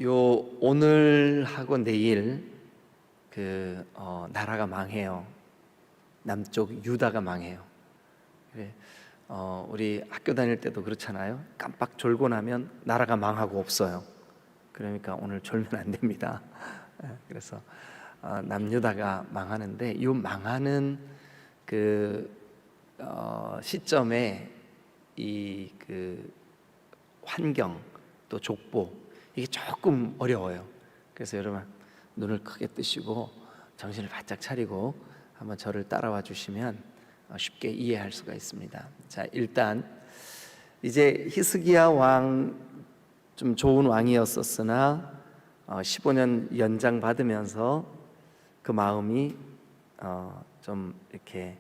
요 오늘하고 내일 나라가 망해요. 남쪽 유다가 망해요. 그래, 우리 학교 다닐 때도 그렇잖아요. 깜빡 졸고 나면 나라가 망하고 없어요. 그러니까 오늘 졸면 안 됩니다. 그래서 남유다가 망하는데 이 망하는 시점에 환경 또 족보 이게 조금 어려워요. 그래서 여러분 눈을 크게 뜨시고 정신을 바짝 차리고 한번 저를 따라와 주시면 쉽게 이해할 수가 있습니다. 자, 일단 이제 히스기야 왕 좀 좋은 왕이었었으나 15년 연장 받으면서 그 마음이 좀 이렇게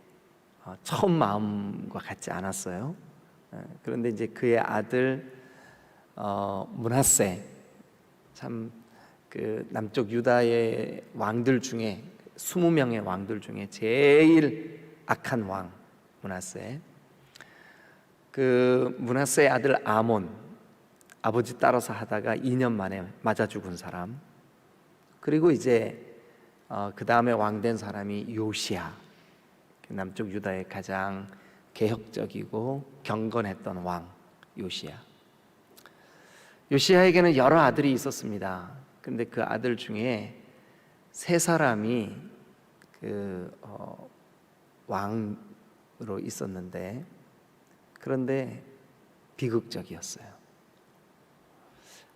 처음 마음과 같지 않았어요. 그런데 이제 그의 아들 므낫세, 참 남쪽 유다의 왕들 중에 20명의 왕들 중에 제일 악한 왕 므낫세. 그 므낫세의 아들 아몬, 아버지 따라서 하다가 2년 만에 맞아 죽은 사람. 그리고 이제 그 다음에 왕 된 사람이 요시야, 남쪽 유다의 가장 개혁적이고 경건했던 왕 요시야. 요시야에게는 여러 아들이 있었습니다. 근데 그 아들 중에 3사람이 왕으로 있었는데, 그런데 비극적이었어요.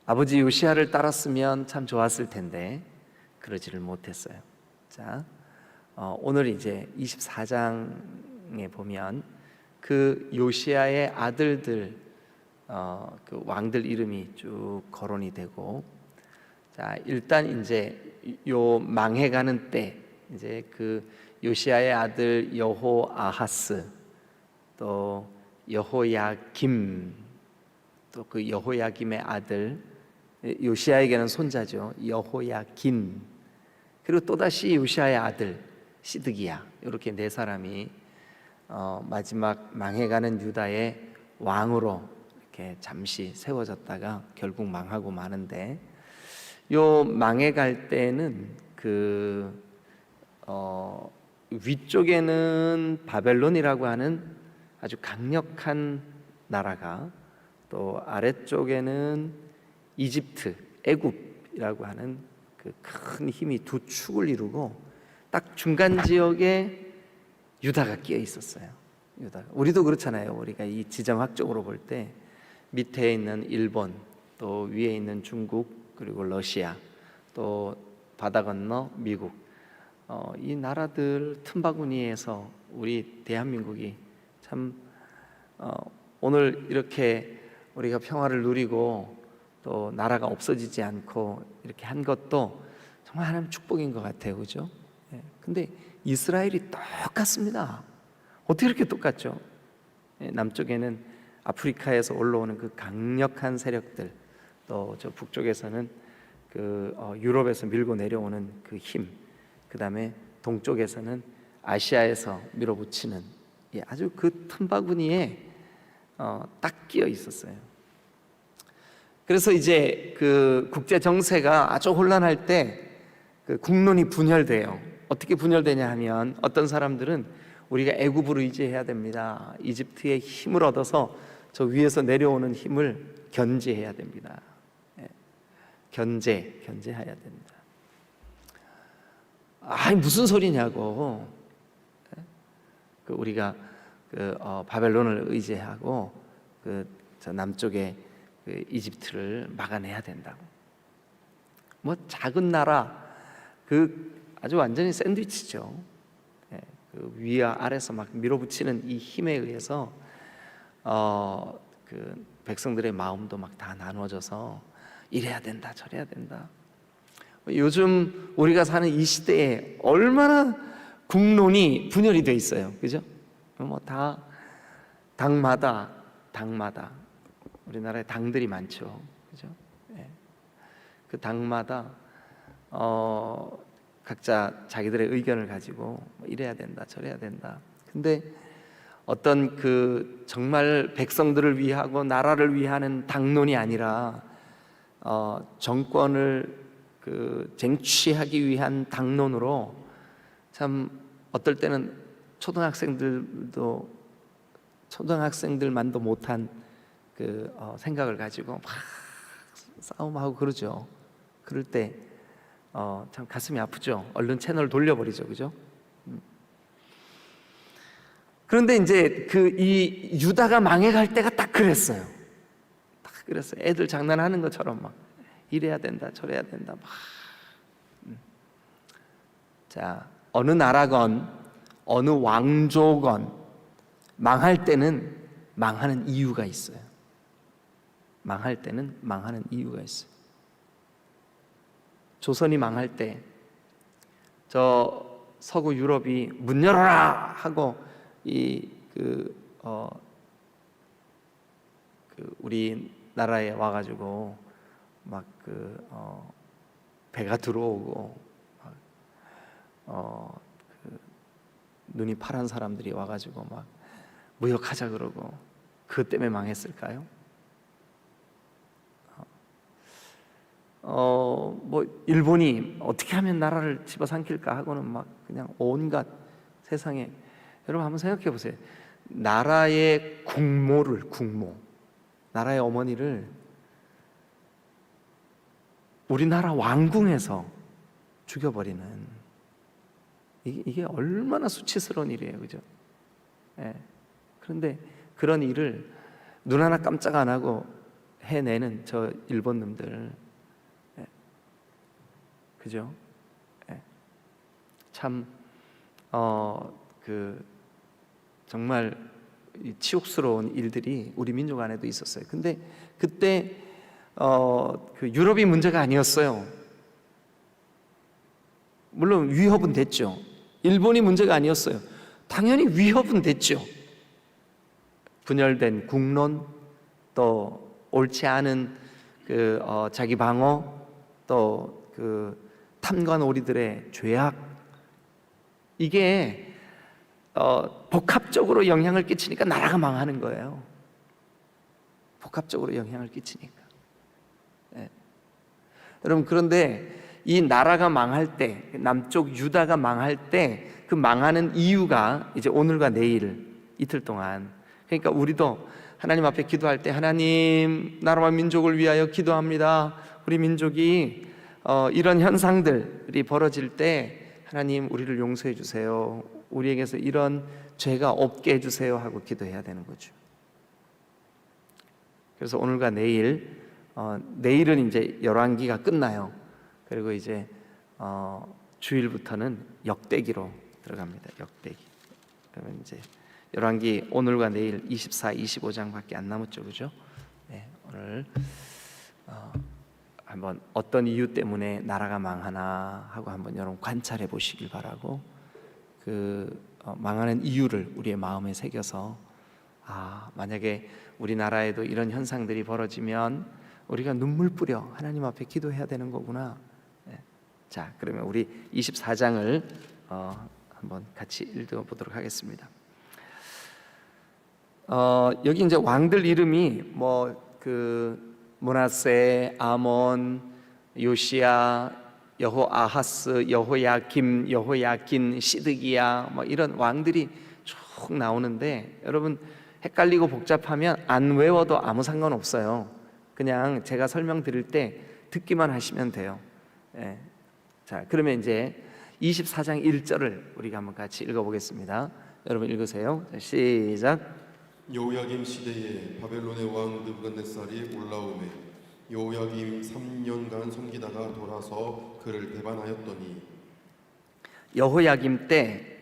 아버지 요시야를 따랐으면 참 좋았을 텐데 그러지를 못했어요. 자, 오늘 이제 24장에 보면 그 요시야의 아들들, 그 왕들 이름이 쭉 거론이 되고, 자, 일단 이제 요 망해가는 때 이제 그 요시야의 아들 여호아하스, 또 여호야김, 또 그 여호야김의 아들, 요시야에게는 손자죠, 여호야긴, 그리고 또다시 요시야의 아들 시드기야, 이렇게 4사람이 마지막 망해가는 유다의 왕으로 이렇게 잠시 세워졌다가 결국 망하고 마는데, 요 망해갈 때는 위쪽에는 바벨론이라고 하는 아주 강력한 나라가, 또 아래쪽에는 이집트, 애굽이라고 하는 그 큰 힘이 두 축을 이루고, 딱 중간 지역에 유다가 끼어 있었어요. 유다가. 우리도 그렇잖아요. 우리가 이 지정학적으로 볼 때 밑에 있는 일본, 또 위에 있는 중국, 그리고 러시아, 또 바다 건너 미국, 이 나라들 틈바구니에서 우리 대한민국이 참 오늘 이렇게 우리가 평화를 누리고 또 나라가 없어지지 않고 이렇게 한 것도 정말 하나님 축복인 것 같아요. 그죠? 근데 이스라엘이 똑같습니다. 어떻게 이렇게 똑같죠? 남쪽에는 아프리카에서 올라오는 그 강력한 세력들, 또 저 북쪽에서는 유럽에서 밀고 내려오는 그 힘, 그 다음에 동쪽에서는 아시아에서 밀어붙이는, 아주 그 틈바구니에 딱 끼어 있었어요. 그래서 이제 그 국제 정세가 아주 혼란할 때 그 국론이 분열돼요. 어떻게 분열되냐 하면, 어떤 사람들은 우리가 애굽으로 의지해야 됩니다. 이집트의 힘을 얻어서 저 위에서 내려오는 힘을 견제해야 됩니다. 견제해야 됩니다. 아니 무슨 소리냐고. 우리가 바벨론을 의지하고 저 남쪽에 이집트를 막아내야 된다고. 뭐 작은 나라, 아주 완전히 샌드위치죠. 위와 아래서 막 밀어붙이는 이 힘에 의해서 백성들의 마음도 막 다 나눠져서 이래야 된다 저래야 된다. 요즘 우리가 사는 이 시대에 얼마나 국론이 분열이 돼 있어요. 그죠? 뭐 다 당마다 우리나라에 당들이 많죠. 그죠? 그 당마다 각자 자기들의 의견을 가지고 뭐 이래야 된다 저래야 된다. 근데 어떤 정말 백성들을 위하고 나라를 위하는 당론이 아니라 정권을 쟁취하기 위한 당론으로 참 어떨 때는 초등학생들만도 못한 생각을 가지고 막 싸움하고 그러죠. 그럴 때 참 가슴이 아프죠. 얼른 채널 돌려버리죠, 그죠? 그런데 이제 이 유다가 망해갈 때가 딱 그랬어요. 딱 그랬어요. 애들 장난하는 것처럼 막 이래야 된다, 저래야 된다, 막. 자, 어느 나라건 어느 왕조건 망할 때는 망하는 이유가 있어요. 망할 때는 망하는 이유가 있어요. 조선이 망할 때 저 서구 유럽이 문 열어라 하고 우리 나라에 와가지고 막 배가 들어오고 눈이 파란 사람들이 와가지고 막 무역하자 그러고 그것 때문에 망했을까요? 뭐 일본이 어떻게 하면 나라를 집어삼킬까 하고는 막 그냥 온갖 세상에, 여러분 한번 생각해 보세요. 나라의 국모, 나라의 어머니를 우리나라 왕궁에서 죽여버리는, 이게 얼마나 수치스러운 일이에요, 그죠? 예. 그런데 그런 일을 눈 하나 깜짝 안 하고 해내는 저 일본 놈들, 예. 그죠? 예. 참 정말 치욕스러운 일들이 우리 민족 안에도 있었어요. 근데 그때 유럽이 문제가 아니었어요. 물론 위협은 됐죠. 일본이 문제가 아니었어요. 당연히 위협은 됐죠. 분열된 국론, 또 옳지 않은 자기 방어, 또 탐관오리들의 죄악, 이게 복합적으로 영향을 끼치니까 나라가 망하는 거예요. 복합적으로 영향을 끼치니까. 네. 여러분, 그런데 이 나라가 망할 때, 남쪽 유다가 망할 때 그 망하는 이유가 이제 오늘과 내일 이틀 동안, 그러니까 우리도 하나님 앞에 기도할 때, 하나님, 나라와 민족을 위하여 기도합니다. 우리 민족이 이런 현상들이 벌어질 때 하나님 우리를 용서해 주세요. 우리에게서 이런 죄가 없게 해주세요 하고 기도해야 되는 거죠. 그래서 오늘과 내일, 내일은 이제 열왕기가 끝나요. 그리고 이제 주일부터는 역대기로 들어갑니다. 역대기. 그러면 이제 열왕기 오늘과 내일 24, 25장밖에 안 남았죠, 그죠? 네, 오늘 한번 어떤 이유 때문에 나라가 망하나 하고 한번 여러분 관찰해 보시길 바라고, 망하는 이유를 우리의 마음에 새겨서, 만약에 우리나라에도 이런 현상들이 벌어지면 우리가 눈물 뿌려 하나님 앞에 기도해야 되는 거구나. 네. 자, 그러면 우리 24장을 한번 같이 읽어보도록 하겠습니다. 여기 이제 왕들 이름이 므낫세, 아몬, 요시야, 여호아하스, 여호야김, 여호야긴, 시드기야, 이런 왕들이 쭉 나오는데, 여러분 헷갈리고 복잡하면 안 외워도 아무 상관없어요. 그냥 제가 설명드릴 때 듣기만 하시면 돼요. 예. 자, 그러면 이제 24장 1절을 우리가 한번 같이 읽어보겠습니다. 여러분 읽으세요. 자, 시작. 여호야김 시대에 바벨론의 왕 느부갓네살이 올라오매 여호야김 3년간 섬기다가 돌아서 그를 배반하였더니, 여호야김 때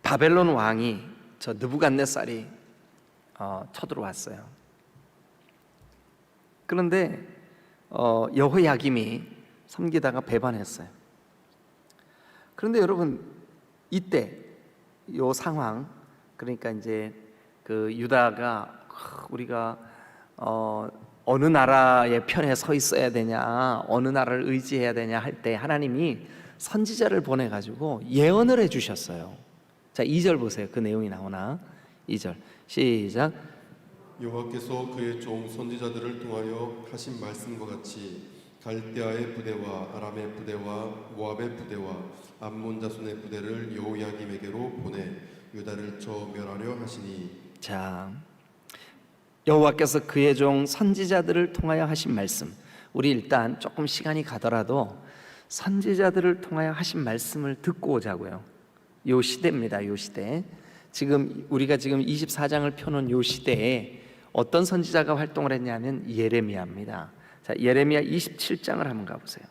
바벨론 왕이 저 느부갓네살이 쳐들어왔어요. 그런데 여호야김이 섬기다가 배반했어요. 그런데 여러분, 이때 요 상황, 그러니까 이제 유다가 우리가 어느 나라의 편에 서 있어야 되냐, 어느 나라를 의지해야 되냐 할 때 하나님이 선지자를 보내가지고 예언을 해주셨어요. 자, 2절 보세요. 그 내용이 나오나? 2절 시작. 여호와께서 그의 종 선지자들을 통하여 하신 말씀과 같이 갈대아의 부대와 아람의 부대와 모압의 부대와 암몬 자손의 부대를 여호야김에게로 보내 유다를 쳐 멸하려 하시니. 자, 여호와께서 그의 종 선지자들을 통하여 하신 말씀, 우리 일단 조금 시간이 가더라도 선지자들을 통하여 하신 말씀을 듣고 오자고요. 요 시대입니다. 요 시대. 지금 우리가 지금 24장을 펴놓은 요 시대에 어떤 선지자가 활동을 했냐면 예레미야입니다. 자, 예레미야 27장을 한번 가보세요.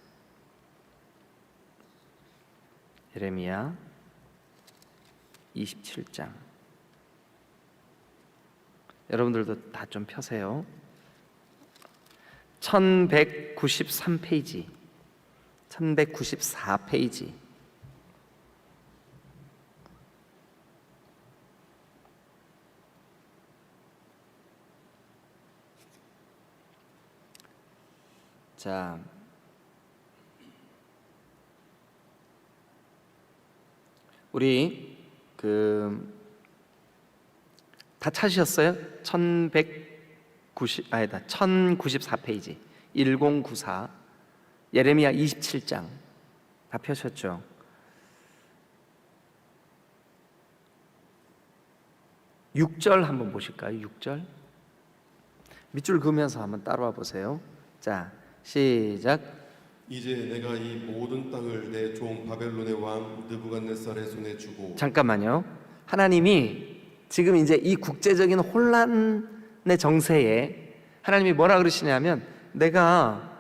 예레미야 27장. 여러분들도 다 좀 펴세요. 1193페이지, 1194페이지. 자, 우리 다 찾으셨어요? 1094페이지 1094 예레미야 27장 다 펴셨죠? 육 절 한번 보실까요? 6절 밑줄 그으면서 한번 따라와 보세요. 자, 시작. 이제 내가 이 모든 땅을 내 종 바벨론의 왕 느부갓네살의 손에 주고. 잠깐만요. 하나님이 지금 이제 이 국제적인 혼란의 정세에 하나님이 뭐라 그러시냐면 내가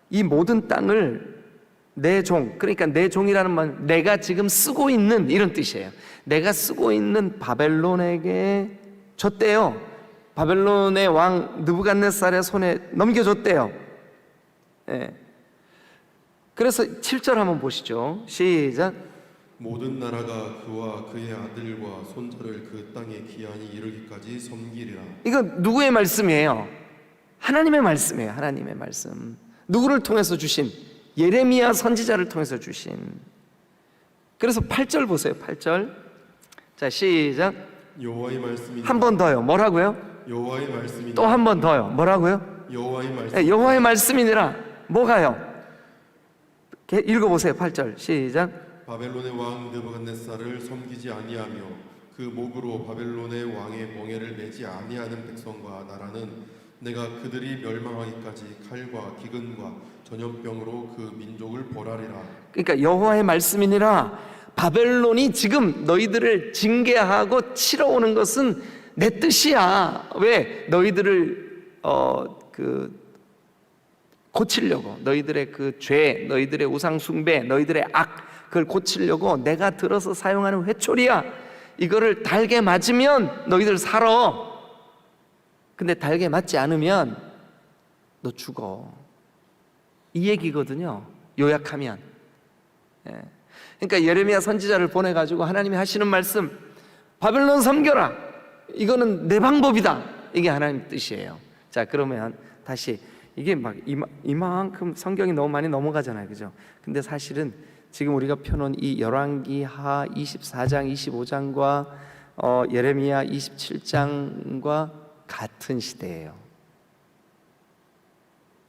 이 모든 땅을 내 종, 그러니까 내 종이라는 말, 내가 지금 쓰고 있는 이런 뜻이에요. 내가 쓰고 있는 바벨론에게 줬대요. 바벨론의 왕 느부갓네살의 손에 넘겨줬대요. 예. 그래서 7절 한번 보시죠. 시작. 모든 나라가 그와 그의 아들과 손자를 그 땅에 기한이 이르기까지 섬기리라. 이거 누구의 말씀이에요? 하나님의 말씀이에요. 하나님의 말씀. 누구를 통해서 주신? 예레미야 선지자를 통해서 주신. 그래서 8절 보세요. 8절. 자, 시작. 여호와의 말씀이. 한 번 더요. 뭐라고요? 여호와의 말씀이. 또 한 번 더요. 뭐라고요? 여호와의 말씀. 네, 여호와의 말씀이니라. 뭐가요? 읽어보세요. 8절. 시작. 바벨론의 왕 느부갓네살을 섬기지 아니하며 그 목으로 바벨론의 왕의 멍에를 매지 아니하는 백성과 나라는 내가 그들이 멸망하기까지 칼과 기근과 전염병으로 그 민족을 벌하리라. 그러니까 여호와의 말씀이니라. 바벨론이 지금 너희들을 징계하고 치러 오는 것은 내 뜻이야. 왜? 너희들을 고치려고, 너희들의 그 죄, 너희들의 우상 숭배, 너희들의 악, 그걸 고치려고 내가 들어서 사용하는 회초리야. 이거를 달게 맞으면 너희들 살아. 근데 달게 맞지 않으면 너 죽어. 이 얘기거든요. 요약하면. 예. 그러니까 예레미야 선지자를 보내가지고 하나님이 하시는 말씀, 바벨론 섬겨라. 이거는 내 방법이다. 이게 하나님 뜻이에요. 자, 그러면 다시 이게 막 이만큼 성경이 너무 많이 넘어가잖아요, 그죠? 근데 사실은 지금 우리가 펴놓은 이 열왕기하 24장, 25장과 예레미야 27장과 같은 시대예요.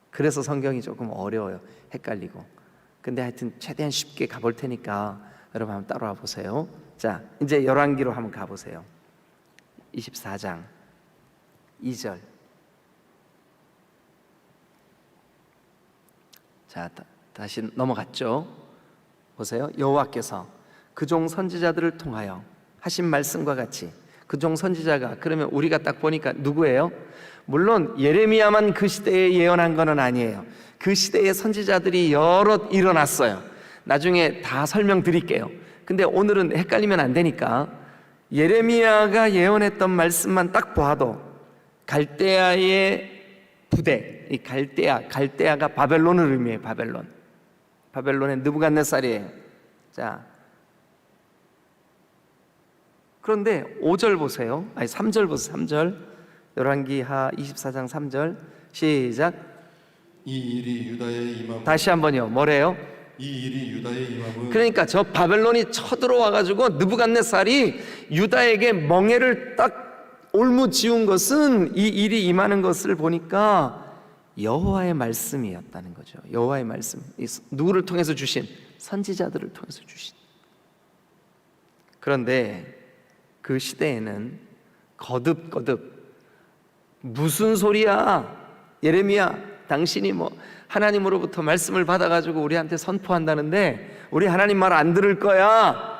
그래서 성경이 조금 어려워요, 헷갈리고. 근데 하여튼 최대한 쉽게 가볼 테니까 여러분 한번 따라와 보세요. 자, 이제 열왕기로 한번 가보세요. 24장 2절. 자, 다시 넘어갔죠. 보세요. 여호와께서 그 종 선지자들을 통하여 하신 말씀과 같이, 그 종 선지자가, 그러면 우리가 딱 보니까 누구예요? 물론 예레미야만 그 시대에 예언한 건 아니에요. 그 시대에 선지자들이 여럿 일어났어요. 나중에 다 설명드릴게요. 근데 오늘은 헷갈리면 안 되니까 예레미야가 예언했던 말씀만 딱 봐도 갈대아의 부대, 이 갈대아가 바벨론을 의미해요. 바벨론의 느부갓네살이에요. 자, 그런데 5절 보세요. 아니 3절 보세요. 3절. 열왕기하 24장 3절. 시작. 이 일이 유다의 임함. 다시 한번요. 뭐래요? 이 일이 유다의 임함은. 그러니까 저 바벨론이 쳐들어와 가지고 느부갓네살이 유다에게 멍에를 딱 올무지운 것은, 이 일이 임하는 것을 보니까 여호와의 말씀이었다는 거죠. 여호와의 말씀. 누구를 통해서 주신? 선지자들을 통해서 주신. 그런데 그 시대에는 거듭 무슨 소리야? 예레미야, 당신이 하나님으로부터 말씀을 받아가지고 우리한테 선포한다는데 우리 하나님 말 안 들을 거야.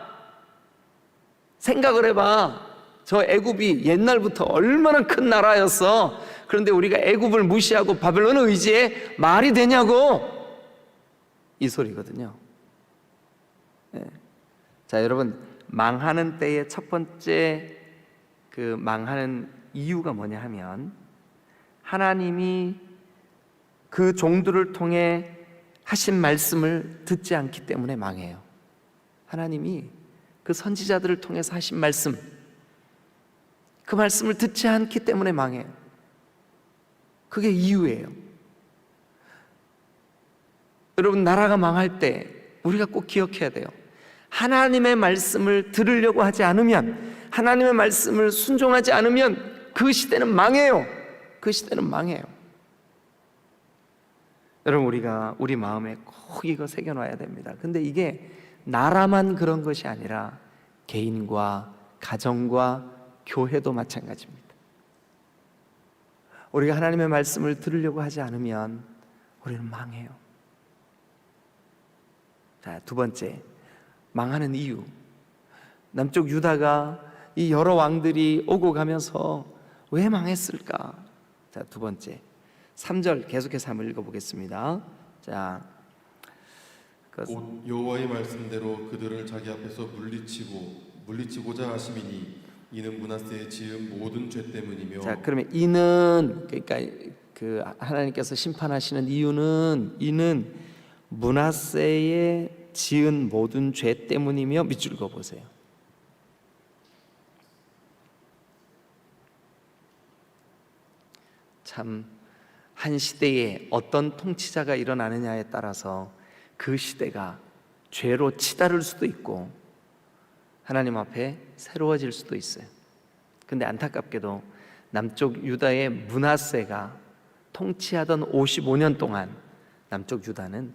생각을 해봐. 저 애굽이 옛날부터 얼마나 큰 나라였어. 그런데 우리가 애굽을 무시하고 바벨론을 의지해 말이 되냐고. 이 소리거든요. 네. 자, 여러분, 망하는 때의 첫 번째 그 망하는 이유가 뭐냐 하면 하나님이 그 종들을 통해 하신 말씀을 듣지 않기 때문에 망해요. 하나님이 그 선지자들을 통해서 하신 말씀, 그 말씀을 듣지 않기 때문에 망해요. 그게 이유예요. 여러분, 나라가 망할 때 우리가 꼭 기억해야 돼요. 하나님의 말씀을 들으려고 하지 않으면, 하나님의 말씀을 순종하지 않으면 그 시대는 망해요. 그 시대는 망해요. 여러분, 우리가 우리 마음에 꼭 이거 새겨놔야 됩니다. 근데 이게 나라만 그런 것이 아니라 개인과 가정과 교회도 마찬가지입니다. 우리가 하나님의 말씀을 들으려고 하지 않으면 우리는 망해요. 자, 두 번째, 망하는 이유. 남쪽 유다가 이 여러 왕들이 오고 가면서 왜 망했을까? 자, 두 번째, 3절 계속해서 한번 읽어보겠습니다. 자, 곧 여호와의 말씀대로 그들을 자기 앞에서 물리치고자 하심이니 이는 므낫세의 지은 모든 죄 때문이며. 자, 그러면 이는, 그러니까 그 하나님께서 심판하시는 이는 므낫세의 지은 모든 죄 때문이며. 밑줄 읽어보세요. 참, 한 시대에 어떤 통치자가 일어나느냐에 따라서 그 시대가 죄로 치달을 수도 있고 하나님 앞에 새로워질 수도 있어요. 근데 안타깝게도 남쪽 유다의 므낫세가 통치하던 55년 동안 남쪽 유다는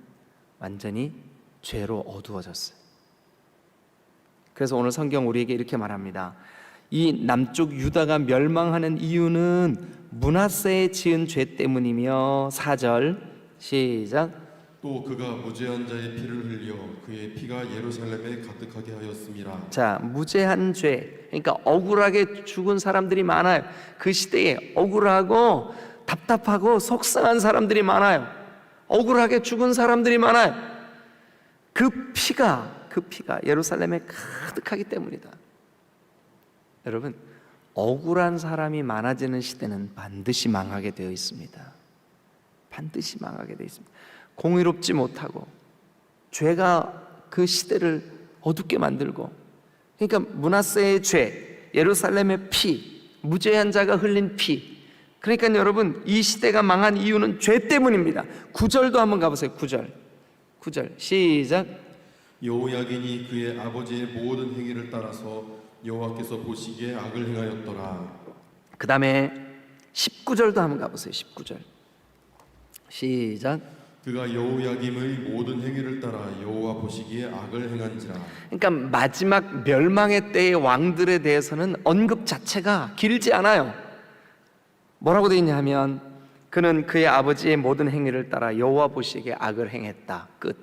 완전히 죄로 어두워졌어요. 그래서 오늘 성경 우리에게 이렇게 말합니다. 이 남쪽 유다가 멸망하는 이유는 므낫세의 지은 죄 때문이며. 4절 시작. 또 그가 무죄한 자의 피를 흘려 그의 피가 예루살렘에 가득하게 하였음이라. 자, 무죄한 죄, 그러니까 억울하게 죽은 사람들이 많아요. 그 시대에 억울하고 답답하고 속상한 사람들이 많아요. 억울하게 죽은 사람들이 많아요. 그 피가 예루살렘에 가득하기 때문이다. 여러분, 억울한 사람이 많아지는 시대는 반드시 망하게 되어 있습니다. 반드시 망하게 되어 있습니다. 공의롭지 못하고 죄가 그 시대를 어둡게 만들고, 그러니까 므낫세의 죄, 예루살렘의 피, 무죄한 자가 흘린 피. 그러니까 여러분, 이 시대가 망한 이유는 죄 때문입니다. 9절도 한번 가보세요. 9절 시작. 여호야긴이 그의 아버지의 모든 행위를 따라서 여호와께서 보시기에 악을 행하였더라. 그 다음에 19절도 한번 가보세요. 19절 시작. 그가 여호야김의 모든 행위를 따라 여호와 보시기에 악을 행한지라. 그러니까 마지막 멸망의 때의 왕들에 대해서는 언급 자체가 길지 않아요. 뭐라고 되어 있냐 하면 그는 그의 아버지의 모든 행위를 따라 여호와 보시기에 악을 행했다. 끝.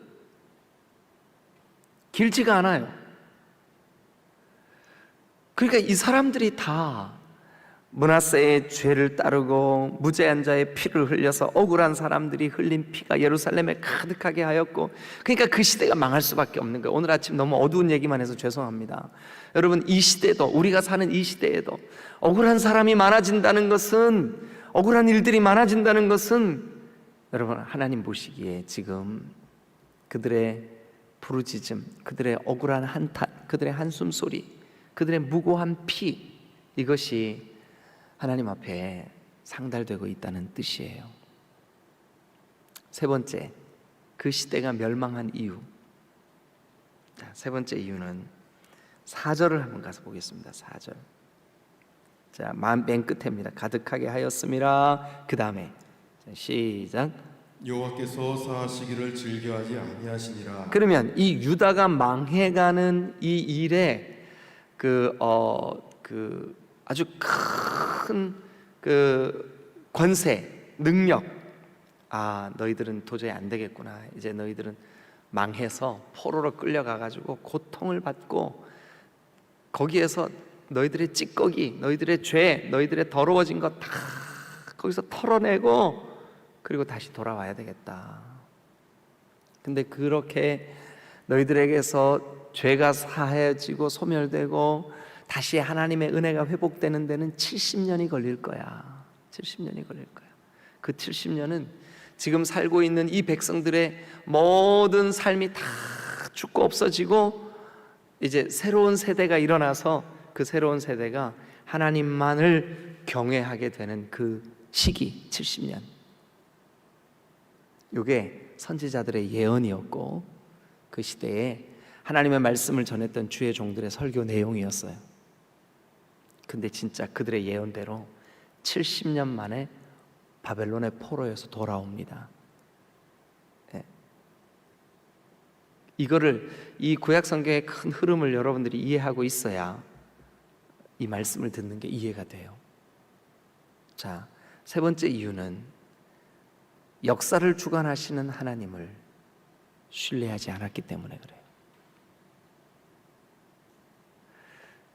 길지가 않아요. 그러니까 이 사람들이 다 므낫세의 죄를 따르고 무죄한 자의 피를 흘려서 억울한 사람들이 흘린 피가 예루살렘에 가득하게 하였고, 그러니까 그 시대가 망할 수밖에 없는 거예요. 오늘 아침 너무 어두운 얘기만 해서 죄송합니다. 여러분, 이 시대도, 우리가 사는 이 시대에도 억울한 사람이 많아진다는 것은, 억울한 일들이 많아진다는 것은 여러분, 하나님 보시기에 지금 그들의 부르짖음, 그들의 억울한 한탄, 그들의 한숨 소리, 그들의 무고한 피, 이것이 하나님 앞에 상달되고 있다는 뜻이에요. 세 번째, 그 시대가 멸망한 이유. 자, 세 번째 이유는 4절을 한번 가서 보겠습니다. 4절. 자, 맨 끝입니다. 가득하게 하였음이라. 그 다음에 시작. 여호와께서 사하시기를 즐겨하지 아니하시니라. 그러면 이 유다가 망해가는 이 일에 아주 큰 권세, 능력, 너희들은 도저히 안 되겠구나. 이제 너희들은 망해서 포로로 끌려가 가지고 고통을 받고 거기에서 너희들의 찌꺼기, 너희들의 죄, 너희들의 더러워진 것 다 거기서 털어내고 그리고 다시 돌아와야 되겠다. 근데 그렇게 너희들에게서 죄가 사해지고 소멸되고 다시 하나님의 은혜가 회복되는 데는 70년이 걸릴 거야. 70년이 걸릴 거야. 그 70년은 지금 살고 있는 이 백성들의 모든 삶이 다 죽고 없어지고 이제 새로운 세대가 일어나서 그 새로운 세대가 하나님만을 경외하게 되는 그 시기 70년. 이게 선지자들의 예언이었고 그 시대에 하나님의 말씀을 전했던 주의 종들의 설교 내용이었어요. 근데 진짜 그들의 예언대로 70년 만에 바벨론의 포로에서 돌아옵니다. 이거를 이 구약 성경의 큰 흐름을 여러분들이 이해하고 있어야 이 말씀을 듣는 게 이해가 돼요. 자, 세 번째 이유는 역사를 주관하시는 하나님을 신뢰하지 않았기 때문에 그래요.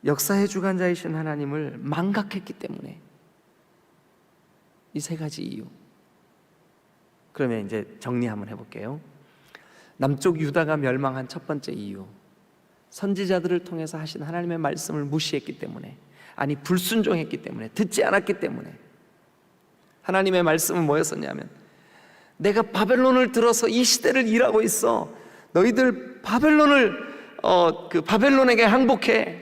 역사의 주관자이신 하나님을 망각했기 때문에 이 세 가지 이유. 그러면 이제 정리 한번 해볼게요. 남쪽 유다가 멸망한 첫 번째 이유, 선지자들을 통해서 하신 하나님의 말씀을 무시했기 때문에, 아니 불순종했기 때문에, 듣지 않았기 때문에. 하나님의 말씀은 뭐였었냐면, 내가 바벨론을 들어서 이 시대를 일하고 있어. 너희들 바벨론에게 항복해.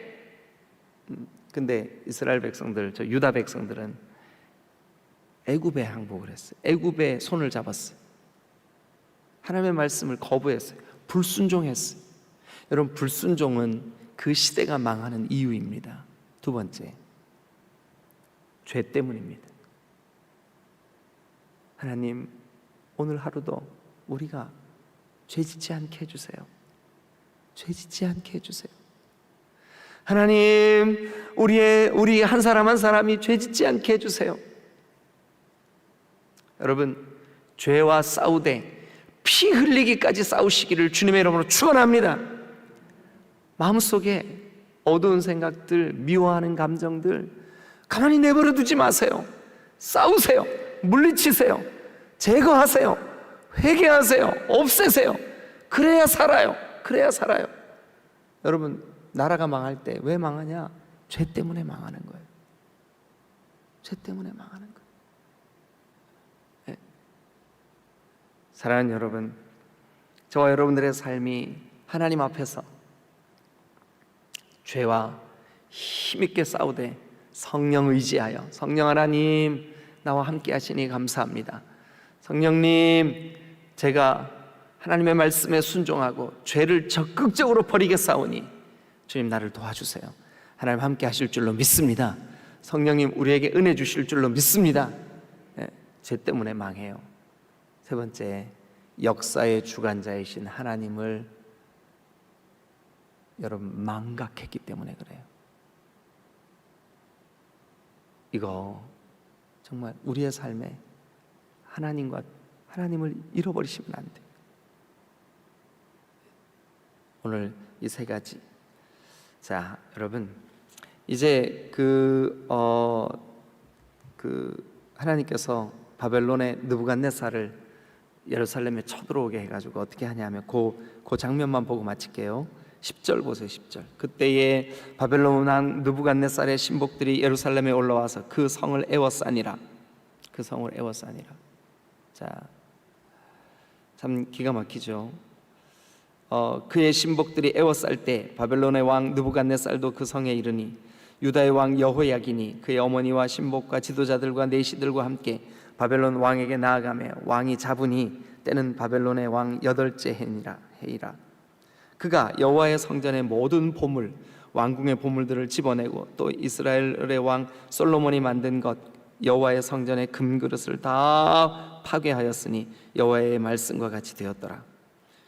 근데 이스라엘 백성들, 저 유다 백성들은 애굽에 항복을 했어요. 애굽에 손을 잡았어요. 하나님의 말씀을 거부했어요. 불순종했어요. 여러분, 불순종은 그 시대가 망하는 이유입니다. 두 번째, 죄 때문입니다. 하나님, 오늘 하루도 우리가 죄짓지 않게 해주세요. 죄짓지 않게 해주세요. 하나님, 우리 한 사람 한 사람이 죄짓지 않게 해주세요. 여러분, 죄와 싸우되 피 흘리기까지 싸우시기를 주님의 이름으로 축원합니다. 마음속에 어두운 생각들, 미워하는 감정들 가만히 내버려 두지 마세요. 싸우세요. 물리치세요. 제거하세요. 회개하세요. 없애세요. 그래야 살아요. 그래야 살아요. 여러분, 나라가 망할 때 왜 망하냐? 죄 때문에 망하는 거예요. 죄 때문에 망하는 거예요. 네. 사랑하는 여러분, 저와 여러분들의 삶이 하나님 앞에서 죄와 힘있게 싸우되 성령 의지하여, 성령 하나님 나와 함께 하시니 감사합니다. 성령님, 제가 하나님의 말씀에 순종하고 죄를 적극적으로 버리겠사오니 주님 나를 도와주세요. 하나님 함께 하실 줄로 믿습니다. 성령님 우리에게 은혜 주실 줄로 믿습니다. 죄 때문에 망해요. 세 번째, 역사의 주관자이신 하나님을 여러분 망각했기 때문에 그래요. 이거 정말 우리의 삶에 하나님을 잃어버리시면 안 돼요. 오늘 이 세 가지. 자, 여러분, 이제 하나님께서 바벨론의 느부갓네살을 예루살렘에 쳐들어오게 해가지고 어떻게 하냐면 그 장면만 보고 마칠게요. 10절 보세요. 10절. 그때에 바벨론 왕 느부갓네살의 신복들이 예루살렘에 올라와서 그 성을 에워싸니라. 그 성을 에워싸니라. 자, 참 기가 막히죠. 그의 신복들이 에워쌀 때 바벨론의 왕 느부갓네살도 그 성에 이르니 유다의 왕 여호야긴이 그의 어머니와 신복과 지도자들과 내시들과 함께 바벨론 왕에게 나아가며 왕이 잡으니 때는 바벨론의 왕 8째 해이라. 그가 여호와의 성전의 모든 보물, 왕궁의 보물들을 집어내고 또 이스라엘의 왕 솔로몬이 만든 것 여호와의 성전의 금그릇을 다 파괴하였으니 여호와의 말씀과 같이 되었더라.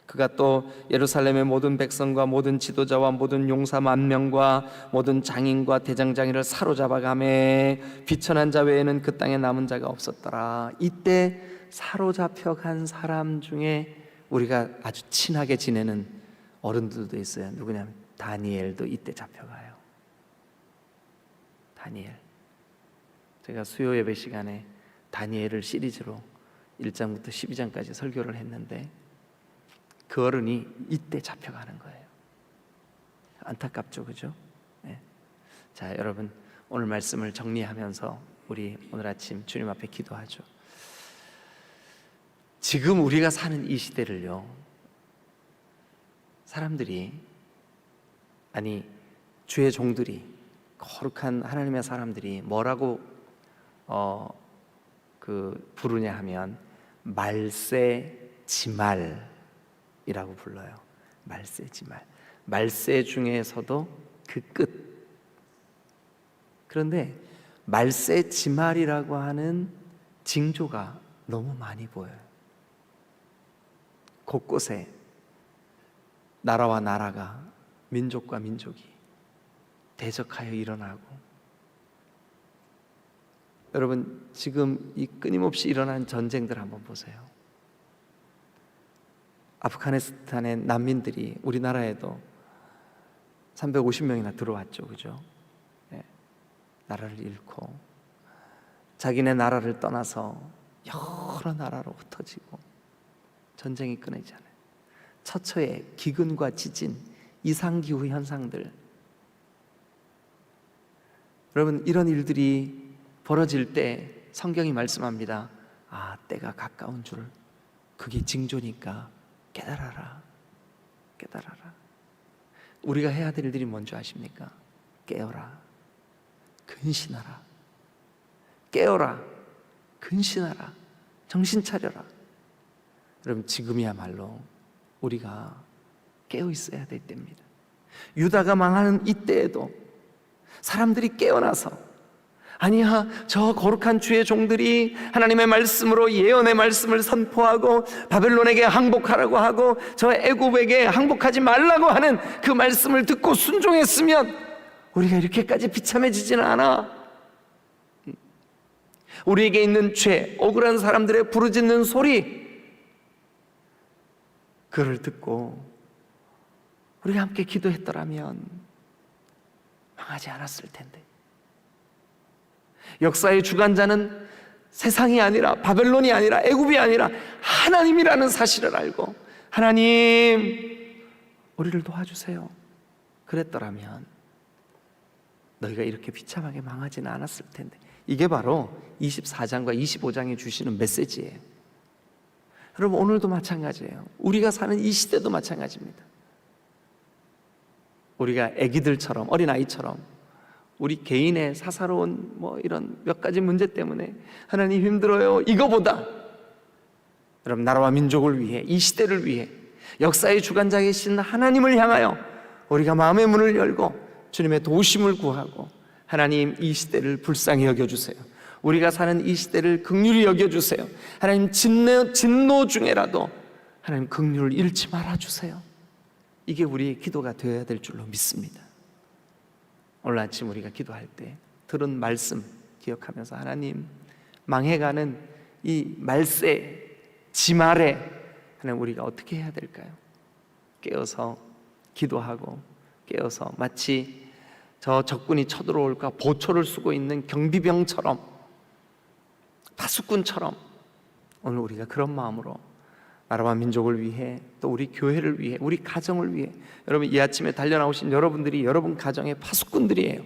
그가 또 예루살렘의 모든 백성과 모든 지도자와 모든 용사 10,000명과 모든 장인과 대장장이를 사로잡아가매 비천한 자 외에는 그 땅에 남은 자가 없었더라. 이때 사로잡혀 간 사람 중에 우리가 아주 친하게 지내는 어른들도 있어요. 누구냐면 다니엘도 이때 잡혀가요. 다니엘. 제가 수요 예배 시간에 다니엘을 시리즈로 1장부터 12장까지 설교를 했는데 그 어른이 이때 잡혀가는 거예요. 안타깝죠, 그죠? 네. 자, 여러분 오늘 말씀을 정리하면서 우리 오늘 아침 주님 앞에 기도하죠. 지금 우리가 사는 이 시대를요, 사람들이, 아니 주의 종들이, 거룩한 하나님의 사람들이 뭐라고 부르냐 하면 말세지말 이라고 불러요. 말세지말. 말세 중에서도 그 끝. 그런데 말세지말이라고 하는 징조가 너무 많이 보여요. 곳곳에 나라와 나라가, 민족과 민족이 대적하여 일어나고, 여러분 지금 이 끊임없이 일어난 전쟁들 한번 보세요. 아프가니스탄의 난민들이 우리나라에도 350명이나 들어왔죠, 그죠? 네. 나라를 잃고 자기네 나라를 떠나서 여러 나라로 흩어지고 전쟁이 끊이지 않아요. 처처에 기근과 지진, 이상기후 현상들. 여러분 이런 일들이 벌어질 때 성경이 말씀합니다. 아, 때가 가까운 줄, 그게 징조니까 깨달아라. 깨달아라. 우리가 해야 될 일들이 뭔지 아십니까? 깨어라. 근신하라. 깨어라. 근신하라. 정신 차려라. 여러분 지금이야말로 우리가 깨어 있어야 될 때입니다. 유다가 망하는 이때에도 사람들이 깨어나서, 아니야, 저 거룩한 주의 종들이 하나님의 말씀으로 예언의 말씀을 선포하고 바벨론에게 항복하라고 하고 저 애굽에게 항복하지 말라고 하는 그 말씀을 듣고 순종했으면 우리가 이렇게까지 비참해지지는 않아. 우리에게 있는 죄, 억울한 사람들의 부르짖는 소리, 그를 듣고 우리가 함께 기도했더라면 망하지 않았을 텐데. 역사의 주관자는 세상이 아니라, 바벨론이 아니라, 애굽이 아니라 하나님이라는 사실을 알고, 하나님 우리를 도와주세요 그랬더라면 너희가 이렇게 비참하게 망하지는 않았을 텐데. 이게 바로 24장과 25장이 주시는 메시지예요. 여러분 오늘도 마찬가지예요. 우리가 사는 이 시대도 마찬가지입니다. 우리가 애기들처럼, 어린아이처럼 우리 개인의 사사로운 이런 몇 가지 문제 때문에 하나님 힘들어요, 이거보다 여러분 나라와 민족을 위해, 이 시대를 위해 역사의 주관자이신 하나님을 향하여 우리가 마음의 문을 열고 주님의 도우심을 구하고, 하나님 이 시대를 불쌍히 여겨주세요. 우리가 사는 이 시대를 긍휼히 여겨주세요. 하나님 진노 중에라도 하나님 긍휼을 잃지 말아주세요. 이게 우리의 기도가 되어야 될 줄로 믿습니다. 오늘 아침 우리가 기도할 때 들은 말씀 기억하면서, 하나님 망해가는 이 말세 지말에 하나님 우리가 어떻게 해야 될까요? 깨어서 기도하고, 깨어서 마치 저 적군이 쳐들어올까 보초를 쓰고 있는 경비병처럼, 파수꾼처럼 오늘 우리가 그런 마음으로 나라와 민족을 위해, 또 우리 교회를 위해, 우리 가정을 위해, 여러분 이 아침에 달려나오신 여러분들이 여러분 가정의 파수꾼들이에요.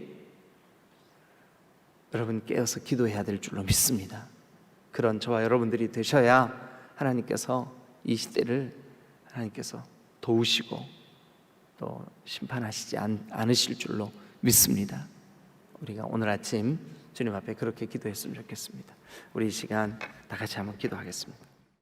여러분 깨어서 기도해야 될 줄로 믿습니다. 그런 저와 여러분들이 되셔야 하나님께서 이 시대를 하나님께서 도우시고 또 심판하시지 않으실 줄로 믿습니다. 우리가 오늘 아침 주님 앞에 그렇게 기도했으면 좋겠습니다. 우리 이 시간 다 같이 한번 기도하겠습니다.